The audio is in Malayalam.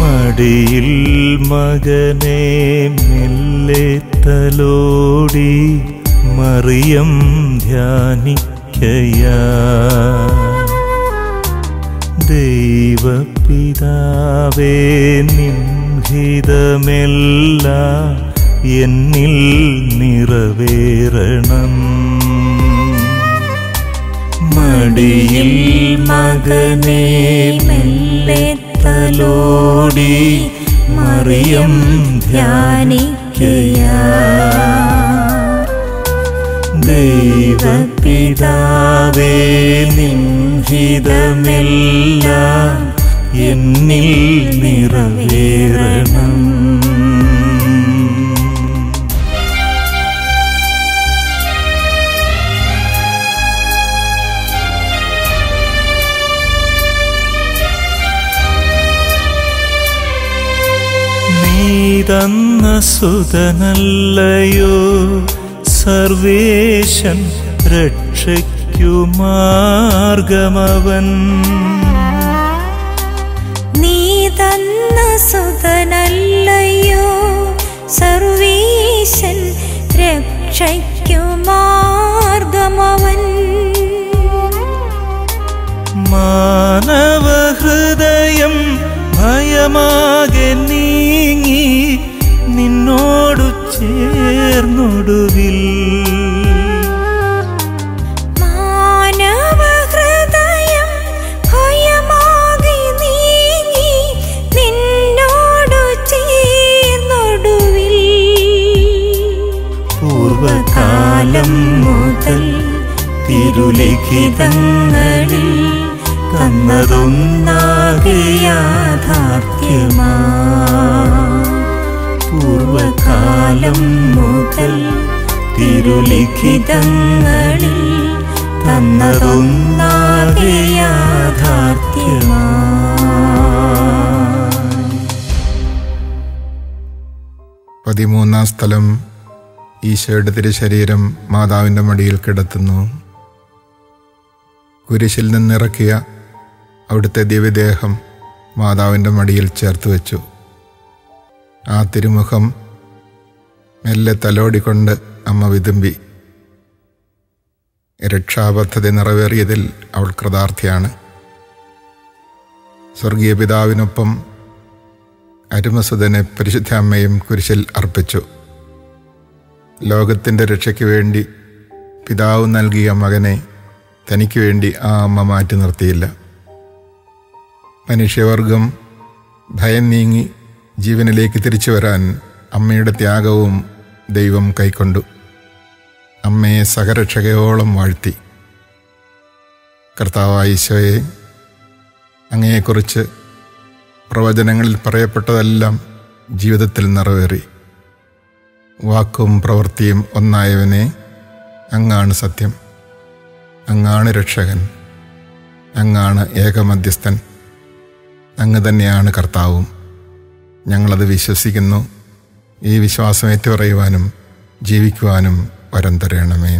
മടിയിൽ മകനെ മെല്ലെ തലോടി മറിയം ധ്യാനിക്കയാ. ദൈവപിതാവേ നിൻഹിതമെല്ലാം എന്നിൽ നിറവേറണം. മടിയിൽ മകനെ മെല്ലെ തലോടി മറിയം ധ്യാനിക്കയാ. ദൈവപിതാവേ നിൻഹിതമെല്ലാം എന്നിൽ നിറവേറണം. നീ തന്ന സുതനല്ലയോ സർവേശൻ, രക്ഷയ്ക്കു മാർഗമവൻ. നീ തന്ന സുതനല്ലയോ സർവേശൻ, രക്ഷയ്ക്കു മാർഗമവൻ. മാനവഹൃദയം ഭയമാകെ നീങ്ങി നിന്നോടു ചേർന്നൊടുവിൽ. മാനവഹൃദയം ഭയമാകെ നീങ്ങി നിന്നോടു ചേർന്നൊടുവിൽ. പൂർവകാലം മുതൽ തിരുലിഖിതങ്ങളിൽ തന്നതൊന്നാകെ യാഥാർത്ഥ്യമാ. പൂർവകാലം മുതൽ തിരുലിഖിതങ്ങളിൽ തന്നതൊന്നാകെ യാഥാർത്ഥ്യമാ. പതിമൂന്നാം സ്ഥലം. ഈശോയുടെ തിരുശരീരം മാതാവിൻ്റെ മടിയിൽ കിടത്തുന്നു. കുരിശിൽ നിന്നിറക്കിയ അവിടുത്തെ ദിവ്യദേഹം മാതാവിൻ്റെ മടിയിൽ ചേർത്ത് വെച്ചു. ആ തിരുമുഖം മെല്ലെ തലോടിക്കൊണ്ട് അമ്മ വിതുമ്പി. രക്ഷാപദ്ധതി നിറവേറിയതിൽ അവൾ കൃതാർത്ഥിയാണ്. സ്വർഗീയ പിതാവിനൊപ്പം അരുമസുതനെ പരിശുദ്ധ അമ്മയും കുരിശിൽ അർപ്പിച്ചു. ലോകത്തിൻ്റെ രക്ഷയ്ക്ക് വേണ്ടി പിതാവ് നൽകിയ മകനെ തനിക്ക് വേണ്ടി ആ അമ്മ മാറ്റി നിർത്തിയില്ല. മനുഷ്യവർഗം ഭയം നീങ്ങി ജീവനിലേക്ക് തിരിച്ചു വരാൻ അമ്മയുടെ ത്യാഗവും ദൈവം കൈക്കൊണ്ടു. അമ്മയെ സഹരക്ഷകയോളം വാഴ്ത്തി. കർത്താവായ ഈശോയെ, അങ്ങയെക്കുറിച്ച് പ്രവചനങ്ങളിൽ പറയപ്പെട്ടതെല്ലാം ജീവിതത്തിൽ നിറവേറി. വാക്കും പ്രവൃത്തിയും ഒന്നായവനെ, അങ്ങാണ് സത്യം, അങ്ങാണ് രക്ഷകൻ, അങ്ങാണ് ഏകമധ്യസ്ഥൻ, അങ്ങ് തന്നെയാണ് കർത്താവും. ഞങ്ങളത് വിശ്വസിക്കുന്നു. ഈ വിശ്വാസം ഏറ്റുപറയുവാനും ജീവിക്കുവാനും വരം തരണമേ.